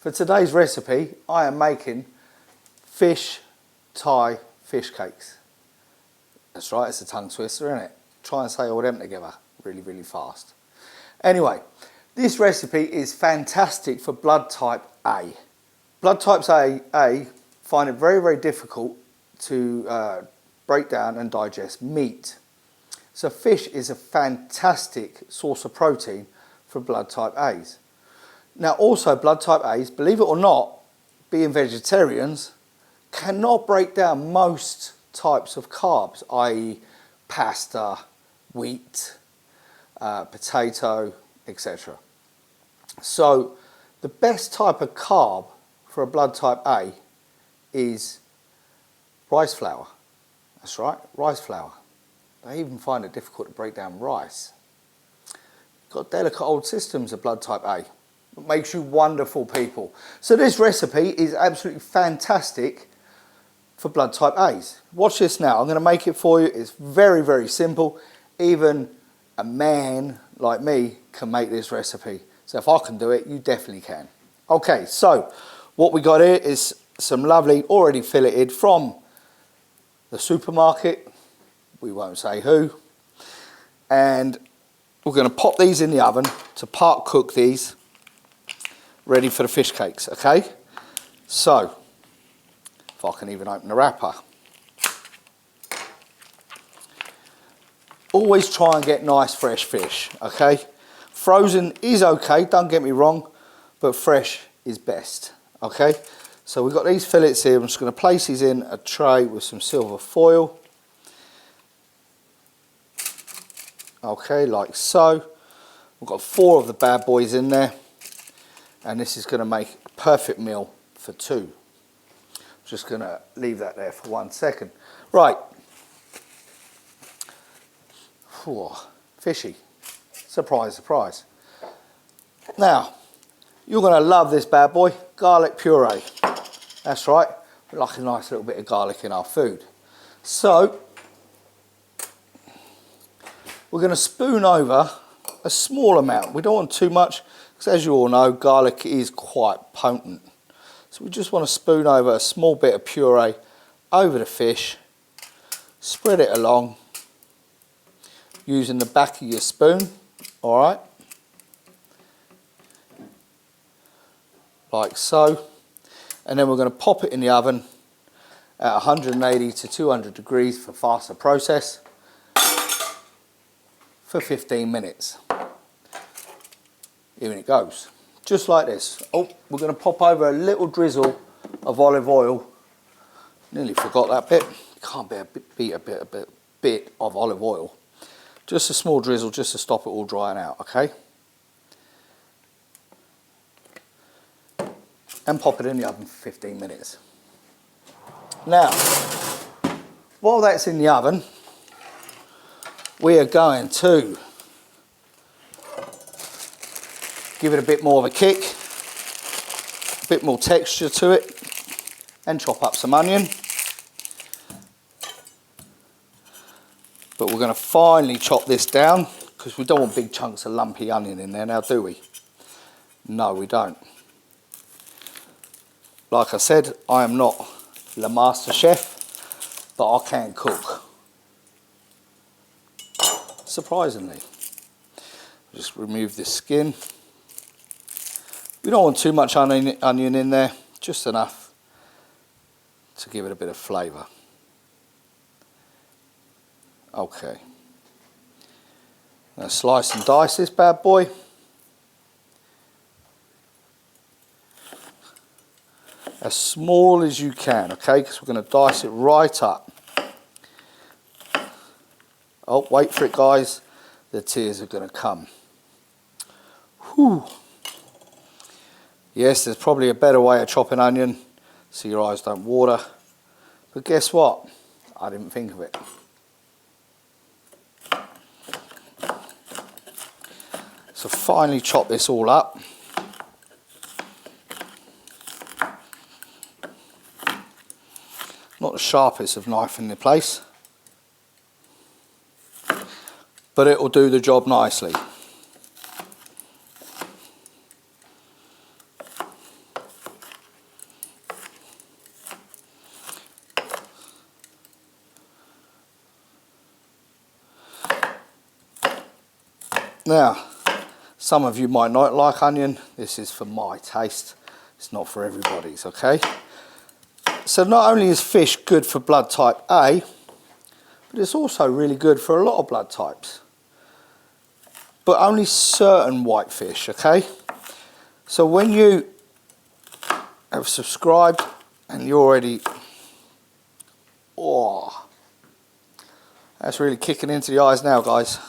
For today's recipe, I am making fish Thai fish cakes. That's right, it's a tongue twister, isn't it? Try and say all them together really, really fast. Anyway, this recipe is fantastic for blood type A. Blood types A find it very, very difficult to break down and digest meat. So fish is a fantastic source of protein for blood type A's. Now also blood type A's, believe it or not, being vegetarians, cannot break down most types of carbs, i.e. pasta, wheat, potato, etc. So the best type of carb for a blood type A is rice flour. That's right, rice flour. They even find it difficult to break down rice. Got delicate old systems of blood type A. It makes you wonderful people. So this recipe is absolutely fantastic for blood type A's. Watch this now. I'm going to make it for you. It's very, very simple. Even a man like me can make this recipe. So if I can do it, you definitely can. Okay, so what we got here is some lovely, already filleted from the supermarket. We won't say who. And we're going to pop these in the oven to part cook these, ready for the fish cakes, okay? So, if I can even open the wrapper. Always try and get nice fresh fish, okay? Frozen is okay, don't get me wrong, but fresh is best, okay? So we've got these fillets here. I'm just going to place these in a tray with some silver foil. Okay, like so. We've got 4 of the bad boys in there. And this is going to make a perfect meal for 2. I'm just going to leave that there for 1 second. Right. Whew, fishy. Surprise, surprise. Now, you're going to love this bad boy, garlic puree. That's right, we like a nice little bit of garlic in our food. So, we're going to spoon over a small amount. We don't want too much, because as you all know, garlic is quite potent. So we just want to spoon over a small bit of puree over the fish, spread it along using the back of your spoon, all right, like so. And then we're going to pop it in the oven at 180 to 200 degrees for faster process for 15 minutes. Here it goes, just like this. Oh, we're going to pop over a little drizzle of olive oil. Nearly forgot that bit. Can't beat a bit of olive oil. Just a small drizzle, just to stop it all drying out, okay? And pop it in the oven for 15 minutes. Now, while that's in the oven, we are going to give it a bit more of a kick, a bit more texture to it, and chop up some onion. But we're going to finely chop this down, because we don't want big chunks of lumpy onion in there now, do we? No, we don't. Like I said, I am not the master chef, but I can cook. Surprisingly. Just remove this skin. We don't want too much onion in there, just enough to give it a bit of flavour. Okay. Now slice and dice this bad boy. As small as you can, okay, because we're going to dice it right up. Oh, wait for it, guys. The tears are going to come. Whew. Yes, there's probably a better way of chopping onion so your eyes don't water. But guess what? I didn't think of it. So finally chop this all up. Not the sharpest of knife in the place, but it will do the job nicely. Now, some of you might not like onion. This is for my taste. It's not for everybody's, okay? So not only is fish good for blood type A, but it's also really good for a lot of blood types. But only certain white fish, okay? So when you have subscribed and you're already, oh, that's really kicking into the eyes now, guys.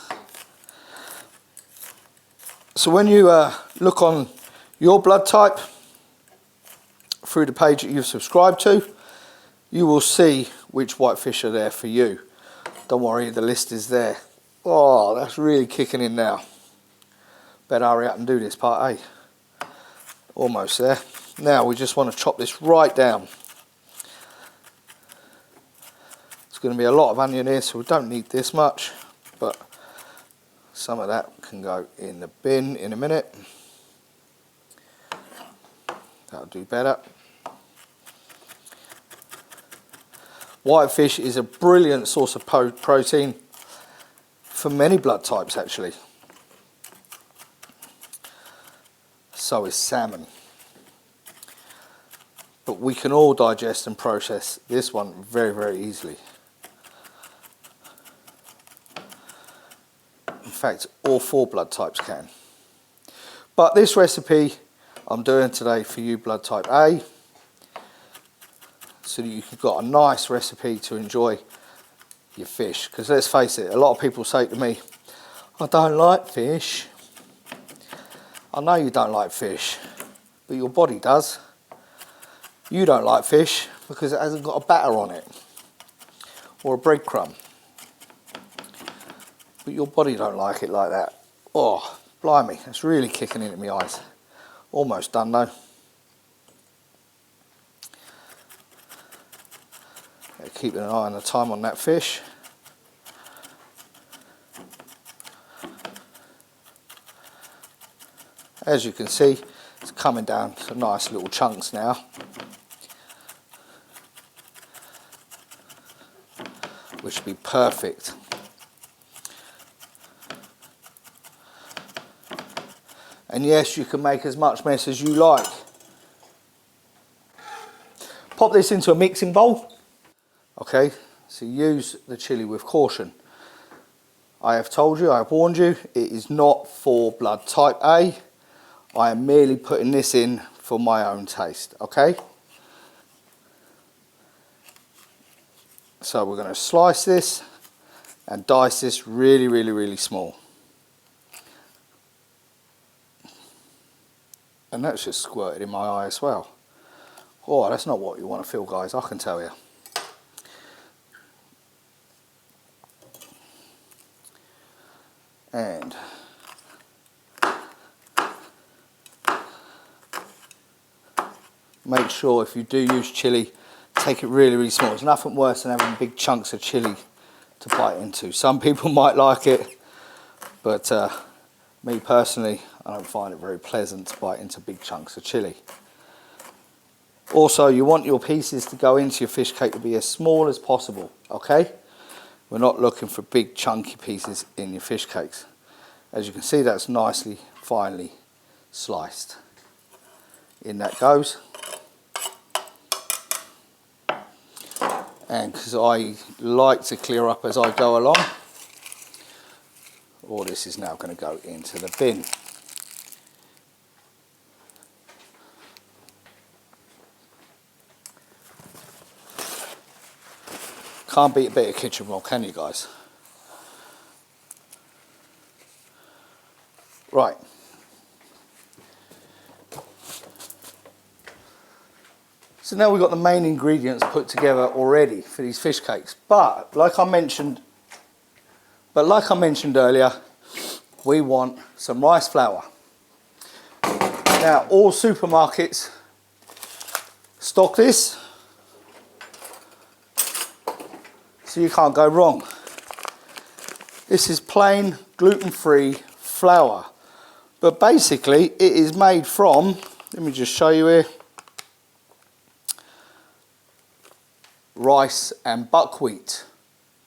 So when you look on your blood type through the page that you've subscribed to, you will see which white fish are there for you. Don't worry, the list is there. Oh, that's really kicking in now. Better hurry up and do this part A. Almost there. Now we just want to chop this right down. It's going to be a lot of onion here, so we don't need this much, but some of that can go in the bin in a minute. That'll do better. White fish is a brilliant source of protein for many blood types, actually. So is salmon. But we can all digest and process this one very, very easily. In fact, all 4 blood types can. But this recipe I'm doing today for you blood type A, so that you've got a nice recipe to enjoy your fish. Because let's face it, a lot of people say to me, I don't like fish. I know you don't like fish, but your body does. You don't like fish because it hasn't got a batter on it or a breadcrumb. But your body don't like it like that. Oh, blimey, that's really kicking into my eyes. Almost done though. Keeping an eye on the time on that fish. As you can see, it's coming down to nice little chunks now. Which would be perfect. And yes, you can make as much mess as you like. Pop this into a mixing bowl. Okay, so use the chili with caution. I have told you, I have warned you, it is not for blood type A. I am merely putting this in for my own taste, okay? So we're going to slice this and dice this really, really, really small. And that's just squirted in my eye as well. Oh, that's not what you want to feel, guys, I can tell you. And make sure if you do use chili, take it really, really small. There's nothing worse than having big chunks of chili to bite into. Some people might like it, but me personally, I don't find it very pleasant to bite into big chunks of chili. Also, you want your pieces to go into your fish cake to be as small as possible, okay? We're not looking for big chunky pieces in your fish cakes. As you can see, that's nicely, finely sliced. In that goes. And because I like to clear up as I go along, all this is now going to go into the bin. Can't beat a bit of kitchen roll, can you guys? Right. So now we've got the main ingredients put together already for these fish cakes. But like I mentioned earlier, we want some rice flour. Now all supermarkets stock this, so you can't go wrong. This is plain gluten-free flour, but basically it is made from, let me just show you here, rice and buckwheat,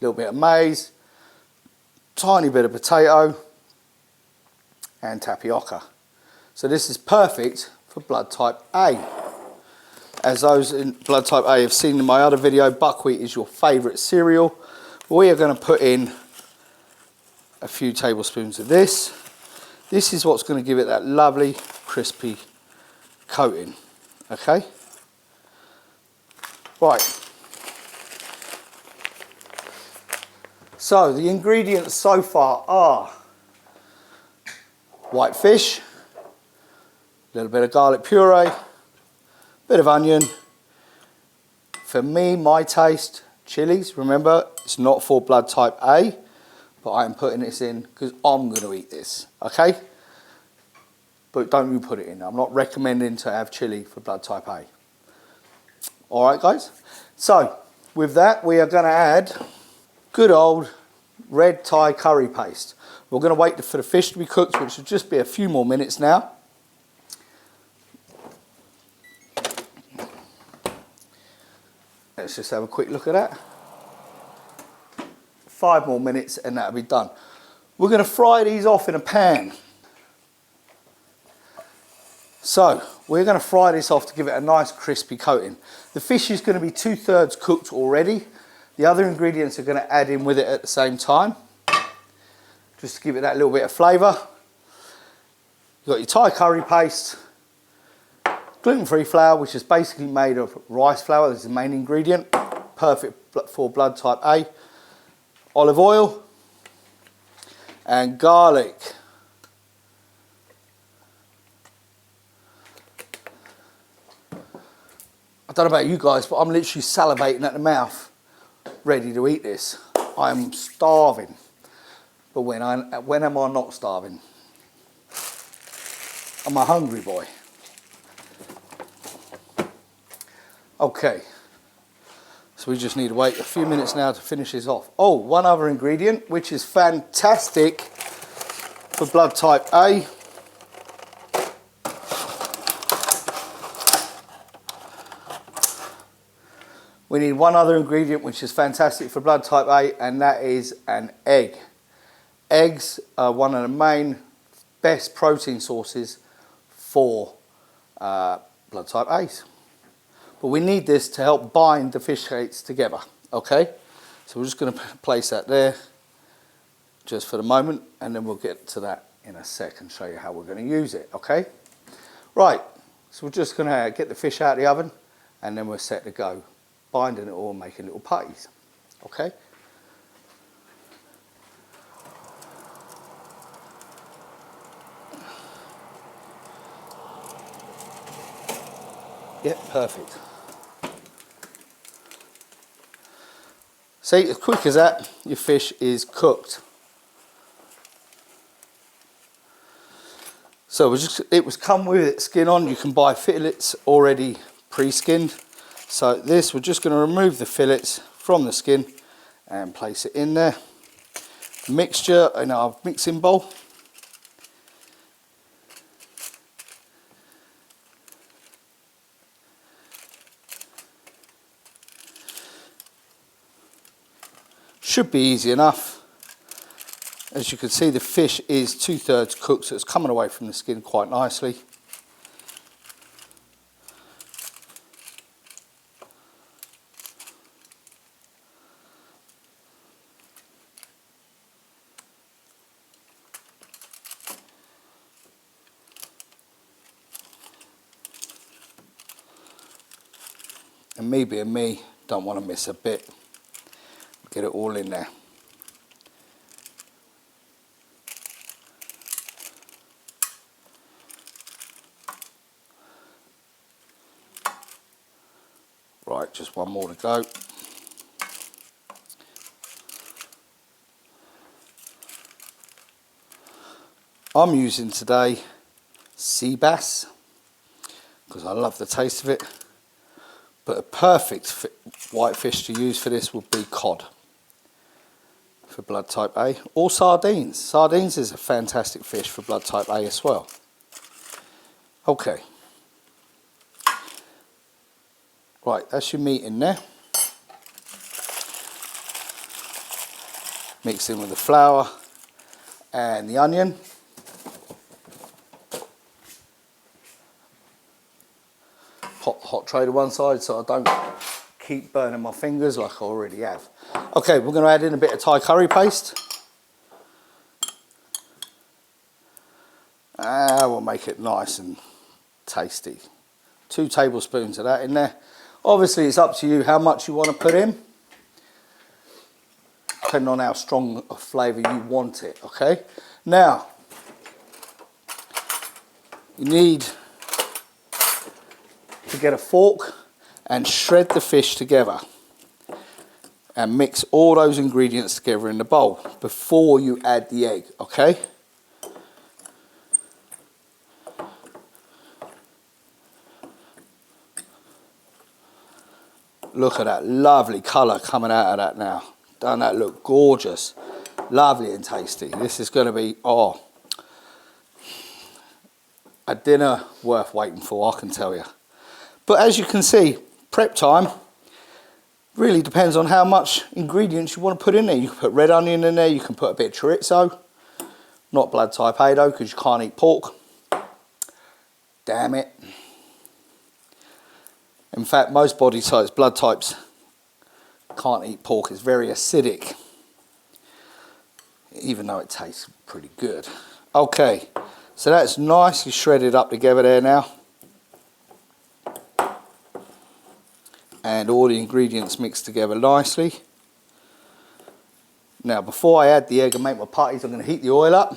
a little bit of maize, tiny bit of potato, and tapioca. So this is perfect for blood type A. As those in blood type A have seen in my other video, buckwheat is your favourite cereal. We are going to put in a few tablespoons of this. This is what's going to give it that lovely crispy coating. Okay? Right. So the ingredients so far are white fish, a little bit of garlic puree, bit of onion. For me, my taste, chilies. Remember, it's not for blood type A, but I'm putting this in because I'm going to eat this, okay? But don't you put it in. I'm not recommending to have chili for blood type A. All right, guys? So, with that, we are going to add good old red Thai curry paste. We're going to wait for the fish to be cooked, which will just be a few more minutes now. Let's just have a quick look at that. 5 more minutes and that'll be done. We're going to fry these off in a pan. So we're going to fry this off to give it a nice crispy coating. The fish is going to be 2/3 cooked already. The other ingredients are going to add in with it at the same time, just to give it that little bit of flavour. You've got your Thai curry paste, gluten-free flour, which is basically made of rice flour. This is the main ingredient, perfect for blood type A. Olive oil and garlic. I don't know about you guys, but I'm literally salivating at the mouth, ready to eat this. I'm starving. But when am I not starving? I'm a hungry boy. Okay. So we just need to wait a few minutes now to finish this off. Oh, one other ingredient, which is fantastic for blood type A. We need one other ingredient which is fantastic for blood type A, and that is an egg. Eggs are one of the main best protein sources for blood type A's. But we need this to help bind the fish cakes together, okay? So we're just going to place that there just for the moment, and then we'll get to that in a sec and show you how we're going to use it, okay? Right, so we're just going to get the fish out of the oven, and then we're set to go, binding it all and making little patties, okay? Yep, perfect. See, as quick as that, your fish is cooked. So it was come with it skin on. You can buy fillets already pre-skinned. So this, we're just going to remove the fillets from the skin and place it in there. Mixture in our mixing bowl. Should be easy enough. As you can see, the fish is 2/3 cooked, so it's coming away from the skin quite nicely. And me being me, don't want to miss a bit. Get it all in there. Right, just one more to go. I'm using today sea bass because I love the taste of it. But a perfect white fish to use for this would be cod for blood type A, or sardines. Sardines is a fantastic fish for blood type A as well. Okay. Right, that's your meat in there. Mix in with the flour and the onion. hot tray to one side so I don't keep burning my fingers like I already have. Okay, we're going to add in a bit of Thai curry paste. We'll make it nice and tasty. 2 tablespoons of that in there. Obviously it's up to you how much you want to put in, depending on how strong a flavour you want it, okay? Now, you need to get a fork and shred the fish together and mix all those ingredients together in the bowl before you add the egg, okay? Look at that lovely colour coming out of that now. Doesn't that look gorgeous? Lovely and tasty. This is going to be, oh, a dinner worth waiting for, I can tell you. But as you can see, prep time really depends on how much ingredients you want to put in there. You can put red onion in there, you can put a bit of chorizo. Not blood type A though, because you can't eat pork. Damn it. In fact, most body types, blood types, can't eat pork. It's very acidic, even though it tastes pretty good. Okay, so that's nicely shredded up together there now. And all the ingredients mixed together nicely. Now, before I add the egg and make my patties, I'm going to heat the oil up.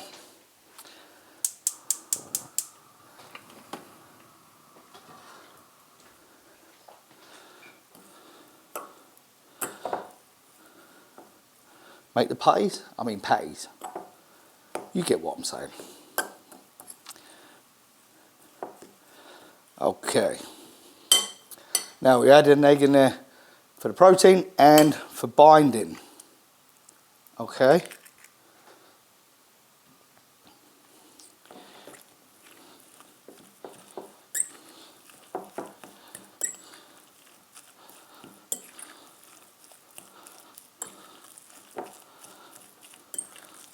Make the patties? I mean patties. You get what I'm saying. Okay. Now we add an egg in there for the protein and for binding. Okay.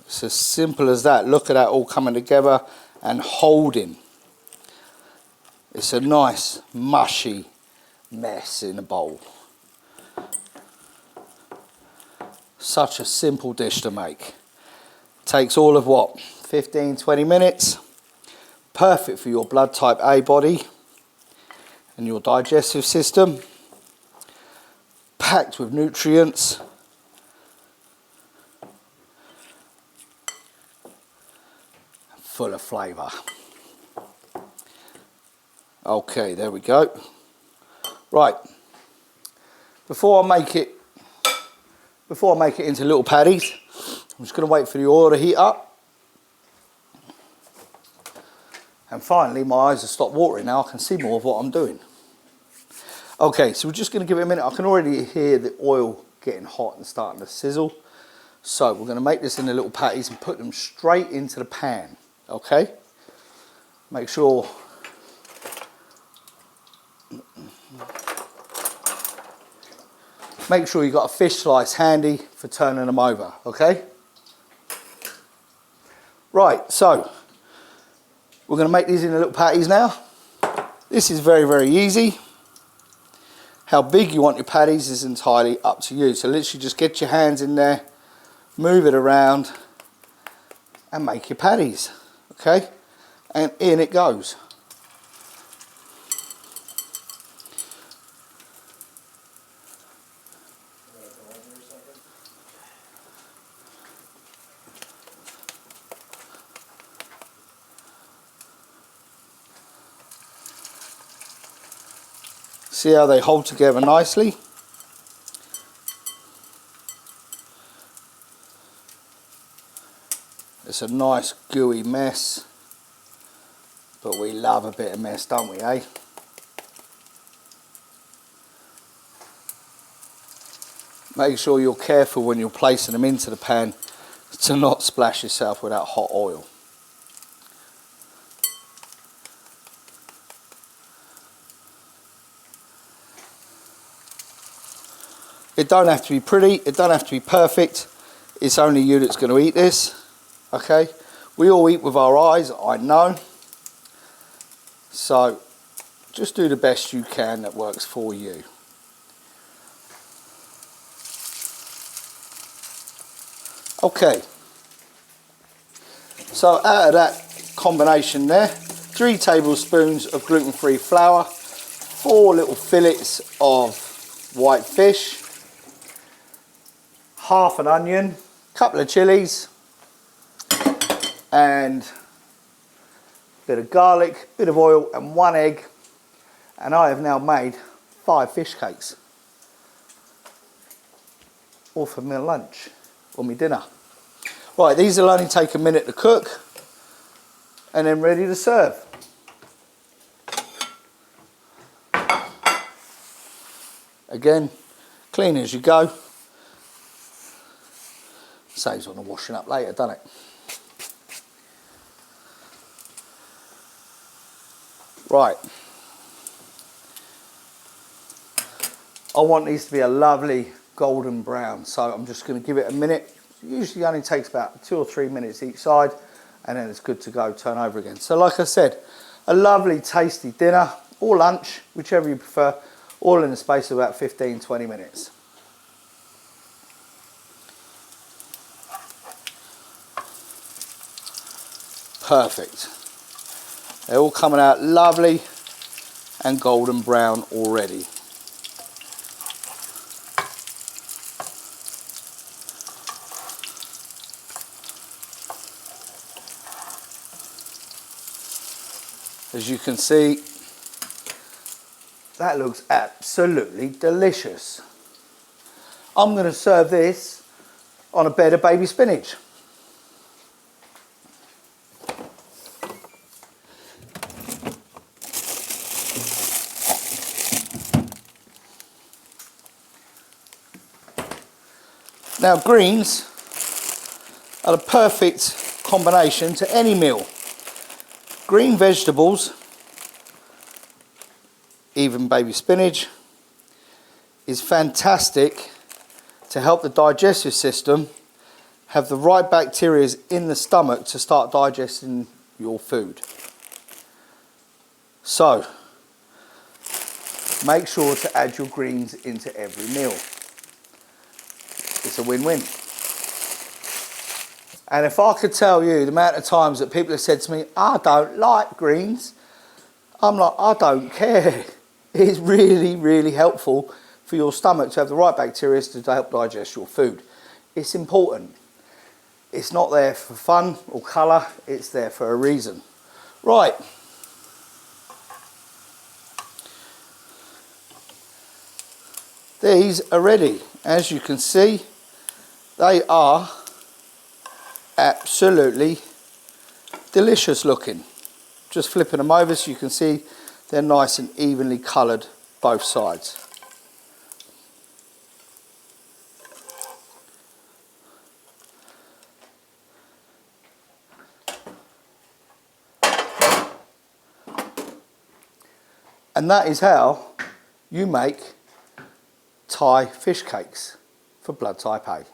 It's as simple as that. Look at that all coming together and holding. It's a nice mushy mess in a bowl. Such a simple dish to make. Takes all of what, 15-20 minutes. Perfect for your blood type A body and your digestive system. Packed with nutrients. Full of flavour. Okay, there we go. Right, before I make it into little patties, I'm just going to wait for the oil to heat up. And finally, my eyes have stopped watering now. I can see more of what I'm doing. Okay, so we're just going to give it a minute. I can already hear the oil getting hot and starting to sizzle. So we're going to make this into little patties and put them straight into the pan. Okay, make sure you've got a fish slice handy for turning them over, okay? Right, so we're going to make these into little patties now. This is very, very easy. How big you want your patties is entirely up to you. So literally just get your hands in there, move it around and make your patties. Okay, and in it goes. See how they hold together nicely? It's a nice gooey mess, but we love a bit of mess, don't we, eh? Make sure you're careful when you're placing them into the pan to not splash yourself with that hot oil. It don't have to be pretty, it don't have to be perfect. It's only you that's going to eat this. Okay, we all eat with our eyes, I know. So just do the best you can that works for you. Okay, so out of that combination there, 3 tablespoons of gluten-free flour, 4 little fillets of white fish, half an onion, couple of chilies, and a bit of garlic, bit of oil, and 1 egg. And I have now made 5 fish cakes, all for my lunch or my dinner. Right, these will only take a minute to cook, and then ready to serve. Again, clean as you go. Saves on the washing up later, doesn't it? Right. I want these to be a lovely golden brown, so I'm just going to give it a minute. It usually only takes about 2 or 3 minutes each side, and then it's good to go, turn over again. So like I said, a lovely tasty dinner or lunch, whichever you prefer, all in the space of about 15-20 minutes. Perfect. They're all coming out lovely and golden brown already. As you can see, that looks absolutely delicious. I'm going to serve this on a bed of baby spinach. Now, greens are the perfect combination to any meal. Green vegetables, even baby spinach, is fantastic to help the digestive system have the right bacteria in the stomach to start digesting your food. So, make sure to add your greens into every meal. It's a win-win. And if I could tell you the amount of times that people have said to me, I don't like greens, I'm like, I don't care. It's really, really helpful for your stomach to have the right bacteria to help digest your food. It's important. It's not there for fun or colour, it's there for a reason. Right. These are ready. As you can see, they are absolutely delicious looking. Just flipping them over so you can see they're nice and evenly coloured both sides. And that is how you make Thai fish cakes for blood type A.